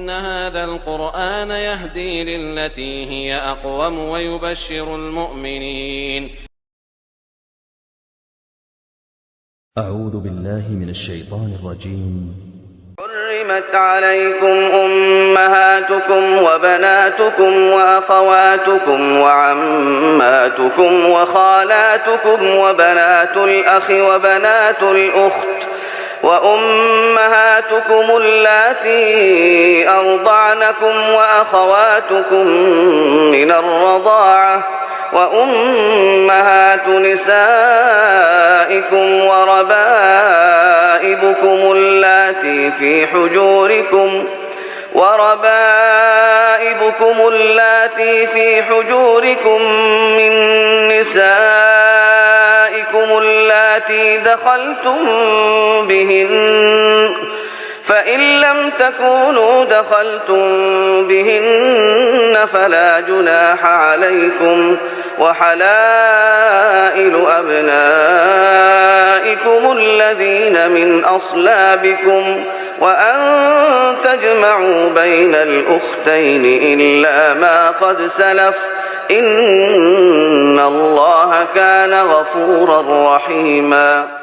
إن هذا القرآن يهدي للتي هي أقوم ويبشر المؤمنين. أعوذ بالله من الشيطان الرجيم. حرمت عليكم أمهاتكم وبناتكم وأخواتكم وعماتكم وخالاتكم وبنات الأخ وبنات الأخت وأمهاتكم اللاتي أرضعنكم وأخواتكم من الرضاعة وأمهات نسائكم وربائبكم اللاتي في حجوركم من نسائكم اللاتي دخلتم بهن، فإن لم تكونوا دخلتم بهن فلا جناح عليكم، وحلائل أبنائكم الذين من أصلابكم، وأن تجمعوا بين الأختين إلا ما قد سلف، إن الله كان غفورا رحيما.